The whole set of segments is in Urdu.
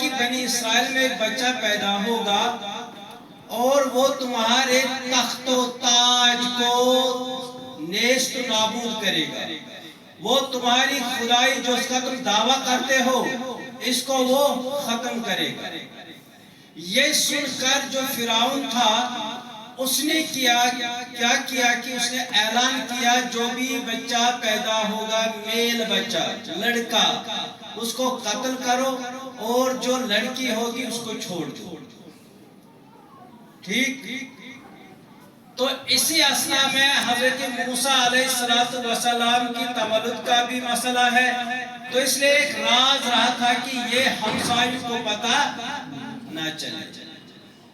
کہ بنی اسرائیل میں ایک بچہ پیدا ہوگا اور وہ تمہارے تخت و تاج کو نیست و نابود کرے گا، وہ تمہاری خدائی جو اس کا تم دعویٰ کرتے ہو اس کو وہ ختم کرے گا۔ یہ سن کر جو فرعون تھا اس نے کیا کہ اس نے اعلان کیا جو بھی بچہ پیدا ہوگا میل بچہ لڑکا اس کو قتل کرو اور جو لڑکی ہوگی اس کو چھوڑ دو۔ ٹھیک؟ تو اسی اثنا میں حضرت موسیٰ علیہ السلام کی تولد کا بھی مسئلہ ہے، تو اس لیے ایک راز رہا تھا کہ یہ ہمسایوں کو پتہ نہ چلے۔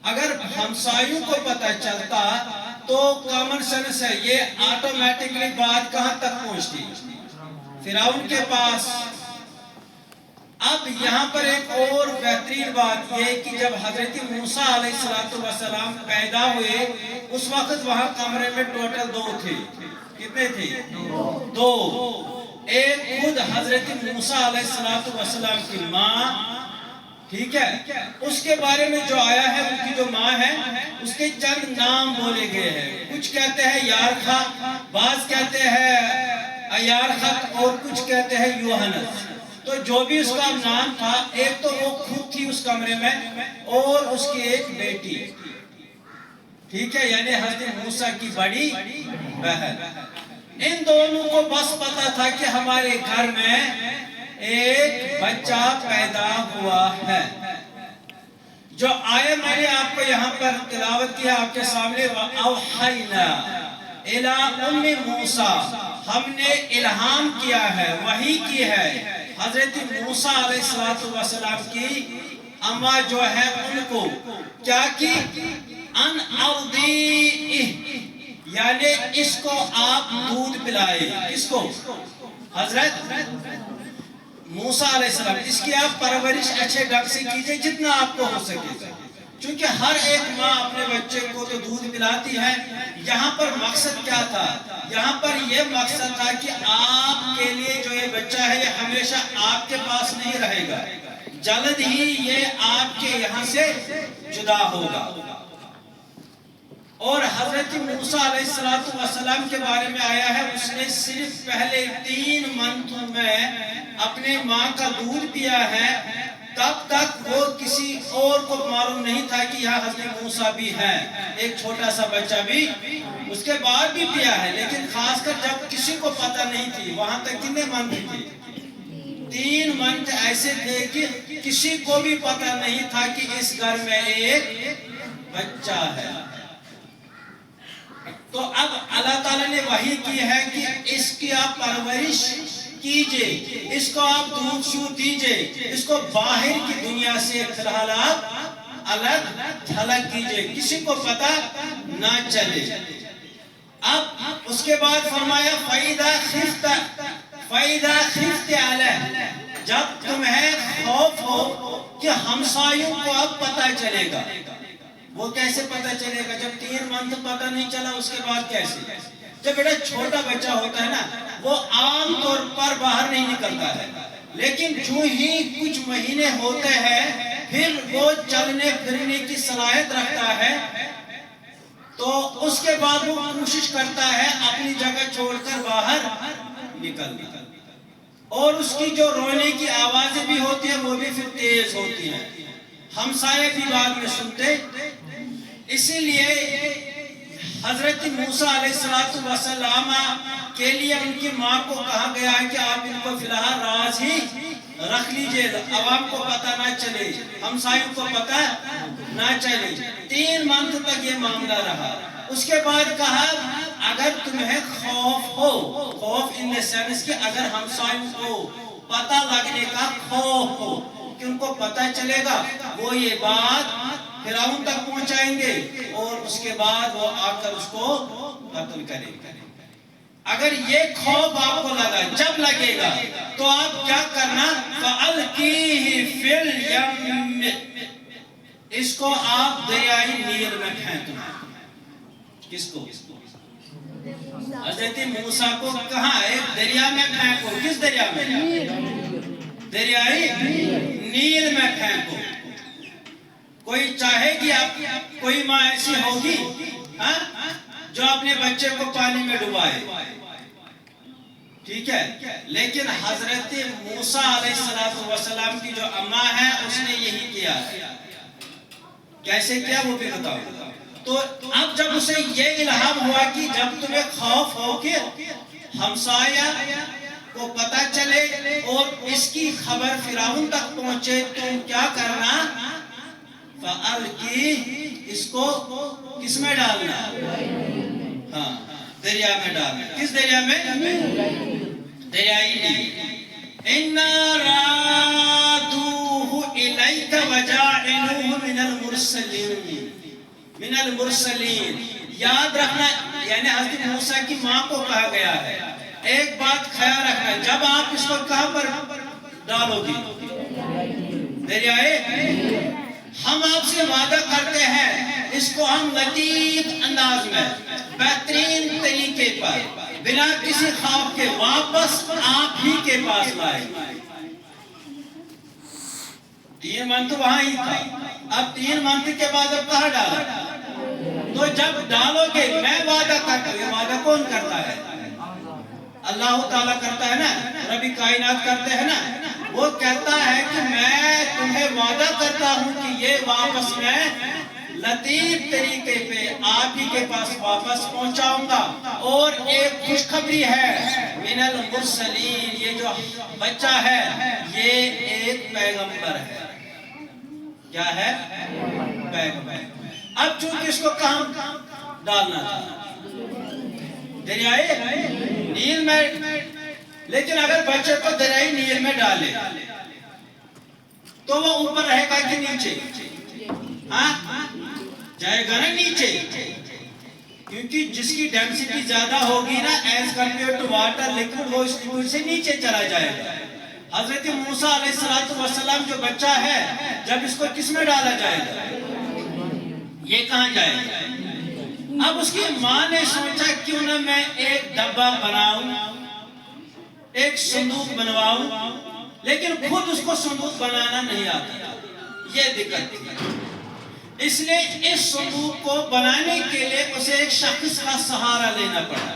اگر ہمسایوں کو پتہ چلتا تو کامن سینس ہے، یہ آٹومیٹکلی بات کہاں تک پہنچتی؟ فرعون کے پاس۔ اب یہاں پر ایک اور بہترین بات یہ کہ جب حضرت موسیٰ علیہ السلام پیدا ہوئے اس وقت وہاں کمرے میں ٹوٹل 2 تھے۔ کتنے تھے؟ 2۔ ایک خود حضرت موسیٰ علیہ السلام کی ماں، ٹھیک ہے، اس کے بارے میں جو آیا ہے ان کی جو ماں ہے اس کے چند نام بولے گئے ہیں۔ کچھ کہتے ہیں یارخا، بعض کہتے ہیں ایارخت اور کچھ کہتے ہیں یوحنس۔ تو جو بھی اس کا نام تھا، ایک تو وہ خود تھی اس کمرے میں اور اس کی ایک بیٹی، ٹھیک ہے، یعنی حضرت موسیٰ کی بڑی بہن۔ ان دونوں کو بس پتا تھا کہ ہمارے گھر میں ایک بچہ پیدا ہوا ہے۔ جو آیے میں نے آپ کو یہاں پر تلاوت کیا آپ کے سامنے، وَأَوْحَيْنَا إِلَىٰ أُمِّ مُوسَىٰ، ہم نے الہام کیا ہے، وحی کی ہے حضرت موسیٰ علیہ السلام کی اماں جو ہے ان کو کیا کی؟ ان اَرْضِئِهِ، یعنی اس کو آپ دودھ پلائے۔ کس کو؟ حضرت موسیٰ علیہ السلام۔ اس کی آپ پرورش اچھے ڈھنگ سے کیجئے جتنا آپ کو ہو سکے گا، چونکہ ہر ایک ماں اپنے بچے کو تو دودھ پلاتی ہے۔ یہاں پر مقصد کیا تھا؟ یہاں پر یہ مقصد تھا کہ آپ کے لیے جو یہ بچہ ہے یہ ہمیشہ آپ کے پاس نہیں رہے گا، جلد ہی یہ آپ کے یہاں سے جدا ہوگا۔ اور حضرت موسیٰ علیہ السلام کے بارے میں آیا ہے اس نے صرف پہلے 3 منتھ میں اپنے ماں کا دودھ پیا ہے، تب تک وہ کسی اور کو معلوم نہیں تھا کہ یہاں حضرت موسیٰ بھی ہے، ایک چھوٹا سا بچہ بھی اس کے بعد بھی پیا ہے، لیکن خاص کر جب کسی کو پتہ نہیں تھی، وہاں تک کتنے منتھ تھے؟ 3 منتھ ایسے تھے کہ کسی کو بھی پتہ نہیں تھا کہ اس گھر میں ایک بچہ ہے۔ تو اب اللہ تعالیٰ نے وحی کی ہے کہ اس کی آپ پرورش کیجئے، اس کو آپ دودھ شود دیجئے، اس کو باہر کی دنیا سے فی الحال آپ الگ تھلگ کیجئے، کسی کو پتہ نہ چلے۔ اب اس کے بعد فرمایا فَإِذَا خِفْتَ عَلَيْهِ، جب تمہیں خوف ہو کہ ہمسایوں کو اب پتہ چلے گا۔ وہ کیسے پتہ چلے گا جب 3 منتھ پتہ نہیں چلا؟ اس کے بعد کیسے؟ جب بیٹا چھوٹا بچہ ہوتا ہے نا وہ عام طور پر باہر نہیں نکلتا ہے، لیکن جو ہی کچھ مہینے ہوتے ہیں پھر وہ چلنے پھرنے کی صلاحیت رکھتا ہے، تو اس کے بعد وہ کوشش کرتا ہے اپنی جگہ چھوڑ کر باہر نکلنا، اور اس کی جو رونے کی آوازیں بھی ہوتی ہیں وہ بھی پھر تیز ہوتی ہیں، ہمسائے بھی بعد میں سنتے۔ اسی لیے حضرت موسیٰ علیہ السلام کے لیے ان کی ماں کو کہا گیا ہے کہ آپ ان کو فی الحال راز ہی رکھ لیجئے، عوام کو پتہ نہ چلے، ہمسایوں کو پتہ نہ چلے۔ 3 منتھ تک یہ معاملہ رہا۔ اس کے بعد کہا اگر تمہیں خوف ہو، خوف ان دا سینس کہ اگر ہمسایوں کو پتہ لگنے کا خوف ہو کہ ان کو پتہ چلے گا، وہ یہ بات فرعون تک پہنچائیں گے اور اس کے بعد وہ آ کر اس کو قتل کریں گے۔ اگر یہ خوف آپ کو لگا، جب لگے گا تو آپ کیا کرنا؟ فَأَلْقِيهِ فِي الْيَمِّ، اس کو آپ دریائے نیل میں پھینکنا۔ کس کو؟ حضرت موسیٰ کو کہاں؟ ایک دریا میں پھینکو۔ کس دریا میں؟ دریائے نیل میں پھینکو. کوئی چاہے گی کوئی ماں ایسی ہوگی جو اپنے بچے کو پانی میں ڈبائے؟ ٹھیک ہے. لیکن حضرت موسیٰ علیہ السلام کی جو اماں ہے اس نے یہی کیا. کیسے کیا وہ بھی بتاؤ. تو اب جب اسے یہ الہام ہوا کہ جب تمہیں خوف ہو کہ ہمسایہ کو پتہ چلے اور اس کی خبر فرعون تک پہنچے، تم کیا کرنا؟ فَأَلْقِي، اس کو کس میں ڈالنا؟ ہاں، دریا میں ڈالنا. کس دریا میں؟ دریائے نیل. اِنَّا رَادُوهُ إِلَيْكَ وَجَاعِلُوهُ من المرسلین. یاد رکھنا، یعنی حضرت موسیٰ کی ماں کو کہا گیا ہے ایک بات خیال رکھنا، جب آپ اس کو کہاں پر ڈالو گی؟ دریائے. ہم آپ سے وعدہ کرتے ہیں اس کو ہم لطیف انداز میں بہترین طریقے پر بنا کسی خوف کے واپس آپ ہی کے پاس لائیں. 3 منتھ وہاں ہی تھا، اب 3 منتھ کے بعد اب کہاں ڈالا؟ تو جب ڈالو گے میں وعدہ کرتا ہوں. یہ وعدہ کون کرتا ہے؟ اللہ تعالیٰ کرتا ہے نا، رب کائنات کرتے ہیں نا. وہ کہتا ہے کہ میں تمہیں وعدہ کرتا ہوں کہ یہ واپس میں لطیف طریقے پہ آپ ہی کے پاس واپس پہنچاؤں گا. اور ایک خوشخبری ہے، من المرسلین، یہ جو بچہ ہے یہ ایک پیغمبر ہے. کیا ہے؟ پیغمبر. اب چونکہ اس کو کہاں ڈالنا تھا؟ دریائے نیل میں. لیکن اگر بچے کو دریائے نیل میں ڈالے تو وہ اوپر رہے گا کہ نیچے؟ جائے گا نا نیچے، کیونکہ جس کی ڈینسٹی زیادہ ہوگی نا as compare to water liquid, وہ اس لیکوڈ سے نیچے چلا جائے گا. حضرت موسیٰ علیہ السلام جو بچہ ہے جب اس کو کس میں ڈالا جائے گا؟ یہ کہاں جائے گا؟ اب اس کی ماں نے سوچا کیوں نہ میں ایک ڈبہ بناؤں، ایک صندوق بنواؤں، لیکن خود اس کو صندوق بنانا نہیں آتا. یہ دقت تھی. اس لیے اس صندوق کو بنانے کے لیے اسے ایک شخص کا سہارا لینا پڑا.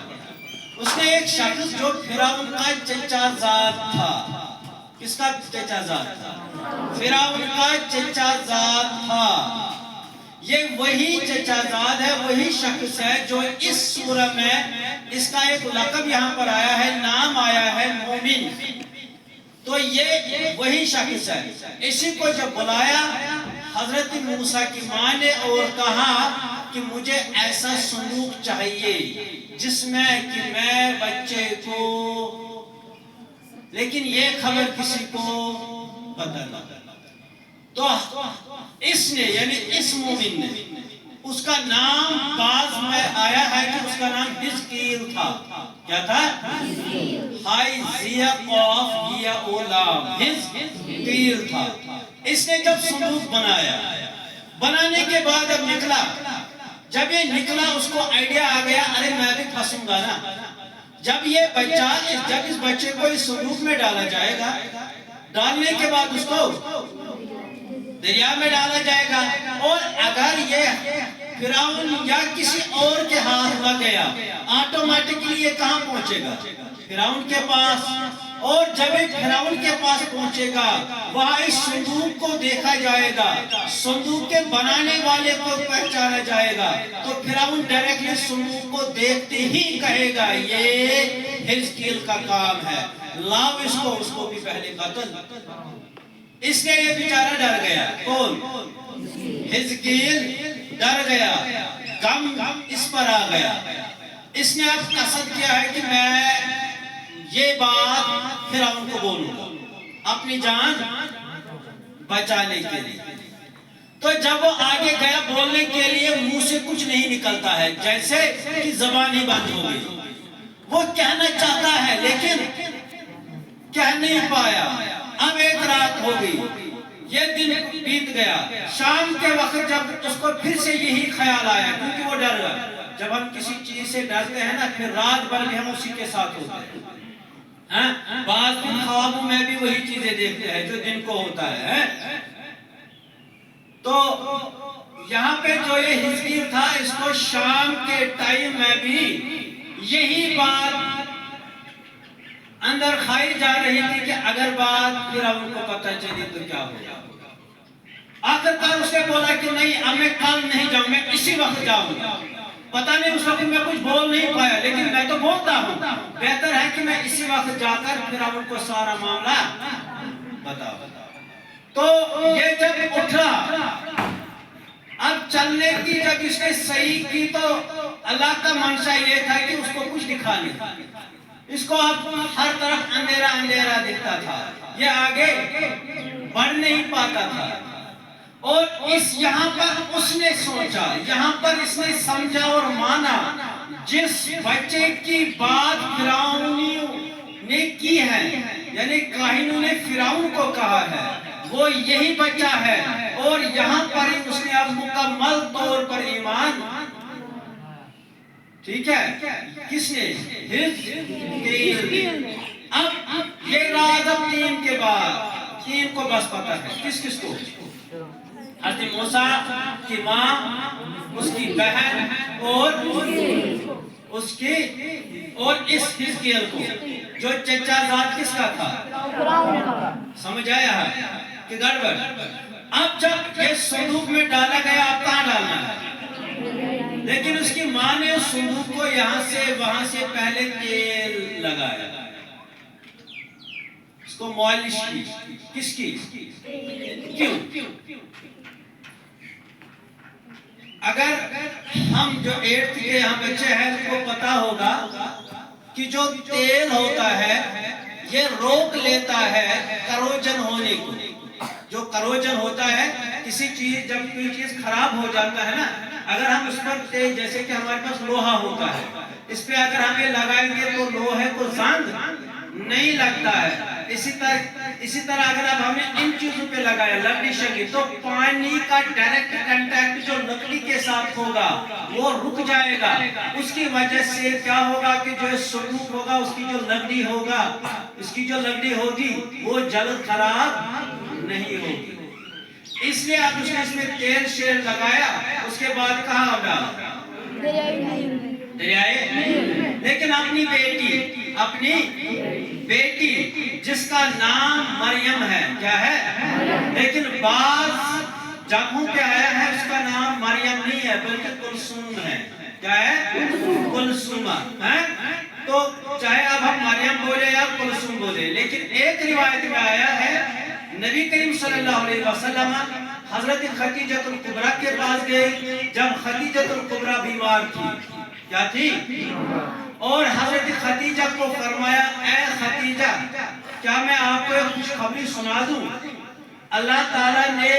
اس نے ایک شخص جو فرعون کا چچا زاد تھا. کس کا چچا زاد تھا؟ فرعون کا چچا زاد تھا. یہ وہی چچا زاد ہے، وہی شخص ہے جو اس سورہ میں اس کا ایک لقب یہاں پر آیا ہے، نام آیا ہے مومن. تو یہ وہی شخص ہے. اسی کو جب بلایا حضرت موسیٰ کی ماں نے اور کہا کہ مجھے ایسا صندوق چاہیے جس میں کہ میں بچے کو، لیکن یہ خبر کسی کو پتہ نہ. تو اس نے یعنی اس مومن نے، اس کا نام بعض میں آیا ہے کہ اس کا نام حزقیل تھا. کیا تھا؟ ہائی زیا قاف یا اولام، حزقیل تھا. اس نے جب صندوق بنایا، بنانے کے بعد اب نکلا، جب یہ نکلا اس کو آئیڈیا آ گیا ارے میں بھی پھنسوں گا نا. جب یہ بچہ، جب اس بچے کو اس صندوق میں ڈالا جائے گا، ڈالنے کے بعد اس کو دریا میں ڈالا جائے گا، اور اگر یہ فرعون یا کسی اور کے ہاتھ لگ گیا آٹومیٹکلی یہ کہاں پہنچے گا؟ فرعون کے پاس. اور جب یہ فرعون کے پاس پہنچے گا وہاں اس صندوق کو دیکھا جائے گا، صندوق کے بنانے والے کو پہچانا جائے گا، تو فرعون ڈائریکٹلی صندوق کو دیکھتے ہی کہے گا یہ حزقیل کا کام ہے، لاؤ اس کو بھی پہلے قتل. اس لیے یہ بیچارہ ڈر گیا. کون؟ حزقیل ڈر گیا، غم اس پر آ گیا. اس نے اب قصد کیا ہے کہ میں یہ بات فرعون کو بولوں اپنی جان بچانے کے لیے. تو جب وہ آگے گیا بولنے کے لیے منہ سے کچھ نہیں نکلتا ہے، جیسے کہ زبان ہی بند ہو گئی. وہ کہنا چاہتا ہے لیکن کہہ نہیں پایا. اب ایک رات ہو گئی، یہ دن بیت گیا. شام کے وقت جب اس کو پھر سے یہی خیال آیا، کیونکہ وہ ڈر گیا. جب ہم کسی چیز سے ڈرتے ہیں نا پھر رات بھر بھی ہم اسی کے ساتھ ہوتے ہیں. بعض خوابوں میں بھی وہی چیزیں دیکھتے ہیں جو دن کو ہوتا ہے. تو یہاں پہ جو یہ حزقیل تھا اس کو شام کے ٹائم میں بھی یہی بات اندر کھائی جا رہی تھی کہ اگر بات فرعون کو پتہ چلی تو کیا ہوگا. آخر کار اس نے بولا کہ نہیں اب میں کل نہیں جاؤں, میں اسی وقت جاؤں گا. پتہ نہیں اس وقت میں کچھ بول نہیں پایا لیکن میں تو بولتا ہوں. بہتر ہے کہ میں اسی وقت جا کر فرعون کو سارا معاملہ بتاؤں. تو یہ جب اٹھا, اب چلنے کی جب اس نے صحیح کی تو اللہ کا منشا یہ تھا کہ اس کو کچھ دکھا نہیں. اس کو اب ہر طرف اندھیرا اندھیرا دکھتا تھا, یہ آگے بڑھ نہیں پاتا تھا. اور یہاں پر اس نے سوچا, یہاں پر اس نے سمجھا اور مانا جس بچے کی بات فرعونیوں نے کی ہے, یعنی کاہنوں نے فرعون کو کہا ہے, وہ یہی بچہ ہے. اور یہاں پر ہی اس نے اب مکمل طور پر ایمان, ٹھیک ہے, کس نے؟ حزقیل. اب یہ راز اب 3 کے بعد 3 کو بس پتا ہے. کس کس کو؟ حضرت موسیٰ کی ماں, اس کی بہن اور اس کی اور اس حزقیل کو, جو چچا ذات کس کا تھا؟ سمجھ آیا ہے کہ گڑبڑ؟ اب جب یہ صندوق میں ڈالا گیا, اب کہاں ڈالنا ہے؟ لیکن اس کی ماں نے اس صندوق کو یہاں سے وہاں سے پہلے تیل لگایا, اس کو مالش کی. کس کی؟ کیوں؟ اگر ہم جو 8th کے یہاں بچے ہیں ان کو پتا ہوگا کہ جو تیل ہوتا ہے یہ روک لیتا ہے کروجن ہونے کو. جو کروجن ہوتا ہے کسی چیز, جب کوئی چیز خراب ہو جاتا ہے نا, اگر ہم اس پر تیل, جیسے کہ ہمارے پاس لوہا ہوتا ہے, اس پہ اگر ہم یہ لگائیں گے تو لوہے کو زنگ نہیں لگتا ہے. اسی طرح اگر اب ہم نے ان چیزوں پہ لگایا لکڑی شکل, تو پانی کا ڈائریکٹ کنٹیکٹ جو لکڑی کے ساتھ ہوگا وہ رک جائے گا. اس کی وجہ سے کیا ہوگا کہ جو صندوق ہوگا اس کی جو لکڑی ہوگی وہ جلد خراب نہیں ہوگی. اس لیے اب اس نے تیل شیر لگایا, اس کے بعد کہاں ڈالا؟ دریائے. لیکن اپنی بیٹی جس کا نام مریم ہے, کیا ہے؟ لیکن بعض جگہوں پہ آیا ہے اس کا نام مریم نہیں ہے بلکہ کلثوم ہے. کیا ہے؟ کلثوم ہے. تو چاہے اب ہم مریم بولے یا کلثوم بولے, لیکن ایک روایت میں آیا ہے نبی کریم صلی اللہ علیہ وسلم حضرت خدیجہ الکبریٰ کے پاس گئے جب خدیجہ الکبریٰ بیمار تھی. کیا تھی؟ اور حضرت خدیجہ کو فرمایا, اے خدیجہ کیا میں آپ کو ایک خوشخبری سنا دوں؟ اللہ تعالیٰ نے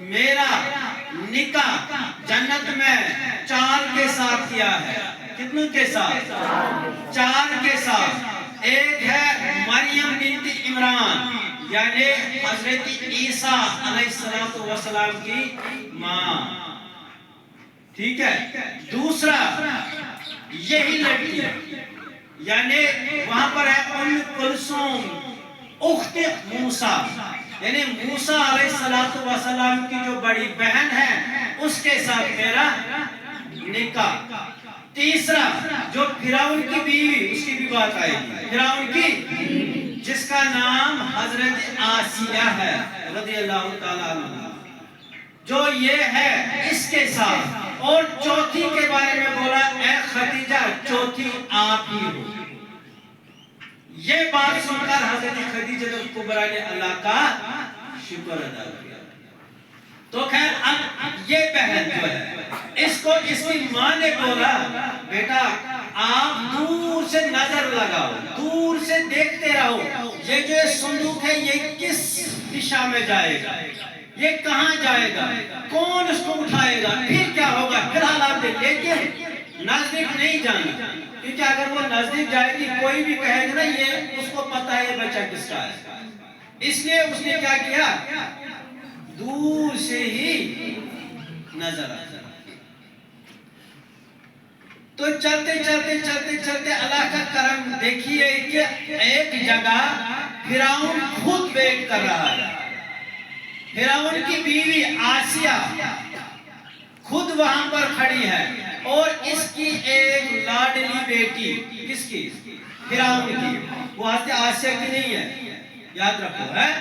میرا نکاح جنت میں 4 کے ساتھ کیا ہے. کتنوں کے ساتھ؟ 4 کے ساتھ. ایک ہے مریم بنت عمران, یعنی حضرت عیسیٰ علیہ السلام کی ماں, ٹھیک ہے. دوسرا یہی لڑکی, یعنی وہاں پر ہے ام کلثوم اخت موسیٰ, یعنی موسیٰ علیہ السلام کی جو بڑی بہن ہے اس کے ساتھ میرا نکاح. تیسرا جو فرعون کی بیوی, اس کی بھی بات آئے گی, فرعون کی جس کا نام حضرت آسیہ ہے رضی اللہ تعالیٰ عنہ, جو یہ ہے اس کے ساتھ. اور چوتھی کے بارے میں بولا, اے خدیجہ چوتھی آپ ہی ہو. یہ بات سن کر حضرت خدیجہ الکبریٰ نے اللہ کا شکر ادا کیا. تو خیر اب یہ بہن جو ہے اس کو اس کی ماں نے بولا, بیٹا آپ دور سے نظر لگاؤ, دور سے دیکھتے رہو, یہ جو صندوق ہے یہ کس دشا میں جائے گا, یہ کہاں جائے گا, کون اس کو اٹھائے گا, پھر کیا ہوگا, پھر حالات دیکھ. لیکن نزدیک نہیں جانا, کیونکہ اگر وہ نزدیک جائے گی کوئی بھی کہے گا نا یہ اس کو پتہ ہے یہ بچہ کس کا ہے. اس لیے اس نے کیا کیا, دور سے ہی نظر آتا. تو چلتے چلتے اللہ کا کرم دیکھیے کہ ایک جگہ فرعون خود ویٹ کر رہا ہے. فرعون کی بیوی آسیہ خود وہاں پر کھڑی ہے اور اس کی ایک لاڈلی بیٹی. کس کی؟ فرعون کی. وہ حضرت آسیہ کی نہیں ہے، یاد رکھو ہے.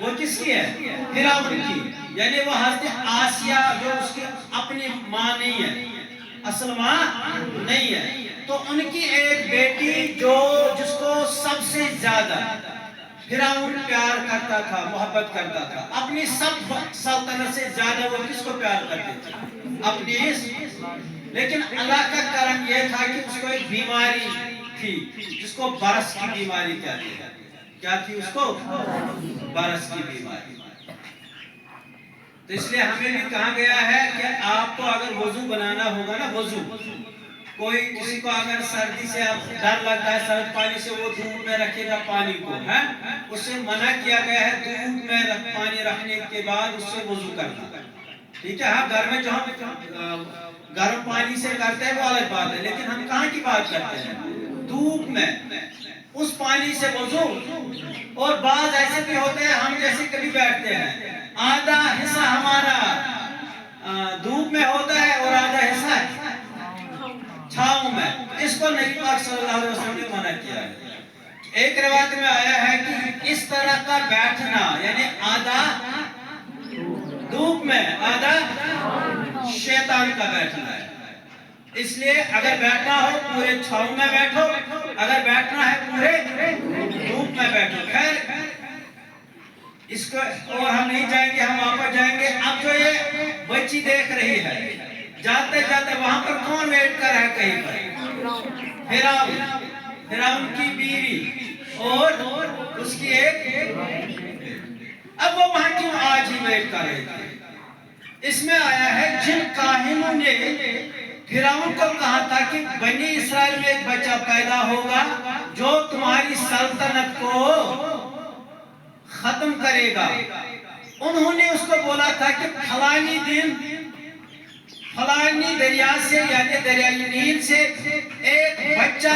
وہ کس کی ہے؟ فرعون کی. یعنی وہ حضرت آسیہ جو اس کی اپنی ماں نہیں ہے، اصل ماں نہیں ہے. تو ان کی ایک بیٹی جس کو سب سے زیادہ فرعون پیار کرتا تھا، محبت کرتا تھا. اپنی سب سلطنت سے زیادہ وہ کس کو پیار کرتے تھے؟ اپنی. لیکن اللہ کا کرم یہ تھا کہ اس کو ایک بیماری تھی جس کو برس کی بیماری کہتے ہیں. کیا تھی اس کو؟ برس کی بیماری. تو اس لیے ہمیں بھی کہا گیا ہے کہ آپ کو اگر وضو بنانا ہوگا نا، وضو کوئی کسی کو اگر سردی سے ڈر لگتا ہے سرد پانی سے، وہ دودھ میں رکھے گا پانی کو ہے. اس سے منع کیا گیا ہے دودھ میں پانی رکھنے کے بعد اس سے وضو کرنا. ٹھیک ہے. ہاں گھر میں جو ہم گرم پانی سے کرتے ہیں وہ الگ بات ہے، لیکن ہم کہاں کی بات کرتے ہیں؟ دودھ میں اس پانی سے وضو. اور بعض ایسے بھی ہوتے ہیں ہم جیسے کبھی بیٹھتے ہیں، آدھا حصہ ہمارا دھوپ میں ہوتا ہے اور آدھا حصہ چھاؤں میں. اس کو نبی پاک صلی اللہ علیہ وسلم نے منع کیا ہے. ایک روایت میں آیا ہے کہ اس طرح کا بیٹھنا یعنی آدھا دھوپ میں آدھا شیطان کا بیٹھنا ہے. اس لیے اگر بیٹھنا ہو پورے چھاؤں میں بیٹھو، اگر بیٹھنا ہے پورے دھوپ میں بیٹھو. خیر اس کو اور ہم نہیں جائیں گے، ہم واپس جائیں گے. اب جو یہ بچی دیکھ رہی ہے، جاتے جاتے وہاں پر کون ویٹ کر رہا ہے کہیں پر؟ فرعون کی بیوی اور اس کی ایک. اب وہ وہاں کیوں آج ہی ویٹ کر رہے تھے؟ اس میں آیا ہے جن کاہنوں نے فرعون کو کہا تھا کہ بنی اسرائیل میں ایک بچہ پیدا ہوگا جو تمہاری سلطنت کو ختم کرے گا. انہوں نے اس کو بولا تھا کہ فلانی دن فلانی دریا سے یعنی دریائے نیل سے ایک بچہ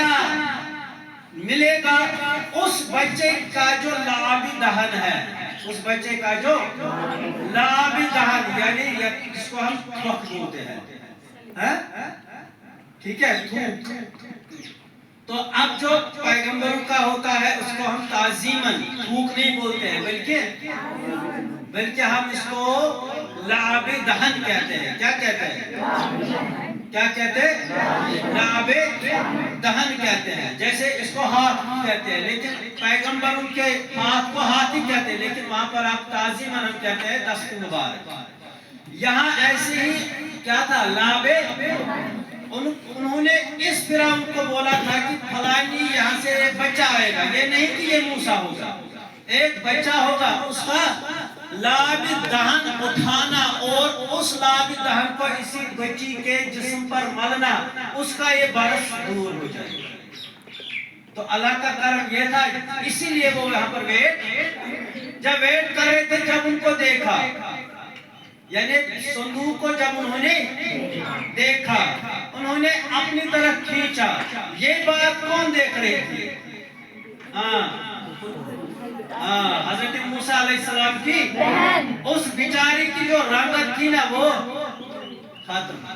ملے گا. اس بچے کا جو لعابی دہن ہے، اس بچے کا جو لعابی دہن یعنی جس کو ہم تھوک بولتے ہیں، ٹھیک ہے، تھوک. تو اب جو پیغمبروں کا ہوتا ہے اس کو ہم تعظیماً تھوک نہیں بولتے ہیں، بلکہ ہم اس کو لعاب دہن کہتے ہیں. کیا کہتے ہیں؟ کیا کہتے ہیں؟ لعاب دہن کہتے ہیں. جیسے اس کو ہاتھ کہتے ہیں، لیکن پیغمبروں کے ہاتھ کو ہاتھ ہی کہتے ہیں، لیکن وہاں پر آپ تعظیماً ہم کہتے ہیں دست مبارک. یہاں ایسے ہی کیا تھا؟ لعاب. انہوں نے اس فرعون کو بولا تھا کہ فلانی یہاں سے ایک بچہ آئے گا. یہ نہیں کہ یہ موسیٰ ہوگا، ایک بچہ ہوگا. اس کا لعاب دہن اٹھانا اور اس لعاب دہن کو اسی بچی کے جسم پر ملنا، اس کا یہ برس دور ہو جائے گا. تو اللہ کا کرم یہ تھا، اسی لیے وہ یہاں پر جب ویٹ کر رہے تھے، جب ان کو دیکھا یعنی صندوق کو جب انہوں نے دیکھا، انہوں نے اپنی طرف کھینچا. یہ بات کون دیکھ رہے تھے؟ حضرت موسیٰ علیہ السلام کی اس بیچاری کی جو رنگت تھی نا وہ ختم.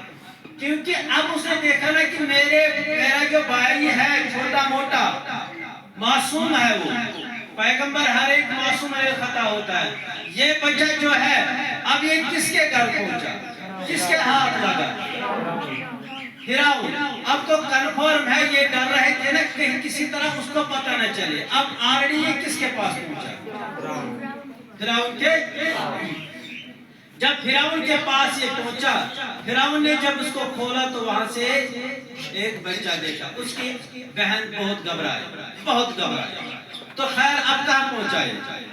کیونکہ اب اس نے دیکھا نا کہ میرا جو بھائی ہے چھوٹا موٹا معصوم ہے. وہ پیغمبر ہر ایک معصوم ہے، خطا ہوتا ہے. یہ بچہ جو ہے اب یہ کس کے گھر پہنچا، کس کے ہاتھ لگا؟ فرعون. اب تو کنفرم ہے، یہ ڈر رہے تھے نا کہیں کسی طرح اس کو پتہ نہ چلے. اب آلریڈی یہ کس کے پاس پہنچا؟ فرعون کے. جب فرعون کے پاس یہ پہنچا، فرعون نے جب اس کو کھولا تو وہاں سے ایک بچہ دیکھا. اس کی بہن بہت گھبرائی. تو خیر اب کہاں پہنچا یہ؟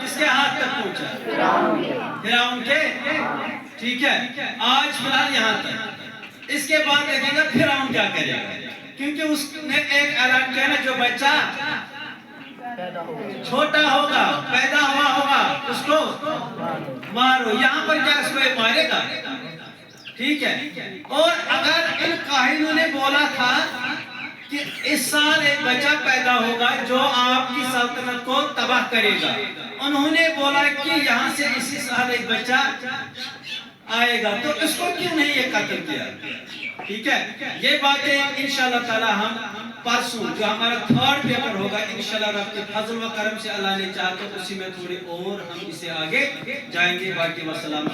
کس کے ہاتھ تک پہنچا؟ فرعون کے. ٹھیک ہے، آج فی الحال یہاں تک. اس کے بعد دیکھیں گا فرعون کیا کرے گا، کیونکہ اس نے ایک اعلان کیا نا جو بچہ چھوٹا ہوگا، پیدا ہوا ہوگا، اس کو مارو. یہاں پر کیا اس کو مارے گا؟ ٹھیک ہے. اور اگر ان کاہنوں نے بولا تھا کہ اس سال ایک بچہ پیدا ہوگا جو آپ کی سلطنت کو تباہ کرے گا، انہوں نے بولا کہ یہاں سے اسی سال ایک بچہ آئے گا، تو اس کو کیوں نہیں یہ قتل کیا؟ ٹھیک ہے. یہ باتیں انشاءاللہ تعالی ہم پرسوں جو ہمارا تھرڈ پیپر ہوگا انشاءاللہ رب کے فضل و کرم سے اللہ نے چاہا تو اسی میں تھوڑی اور ہم اسے آگے جائیں گے. باقی والسلام.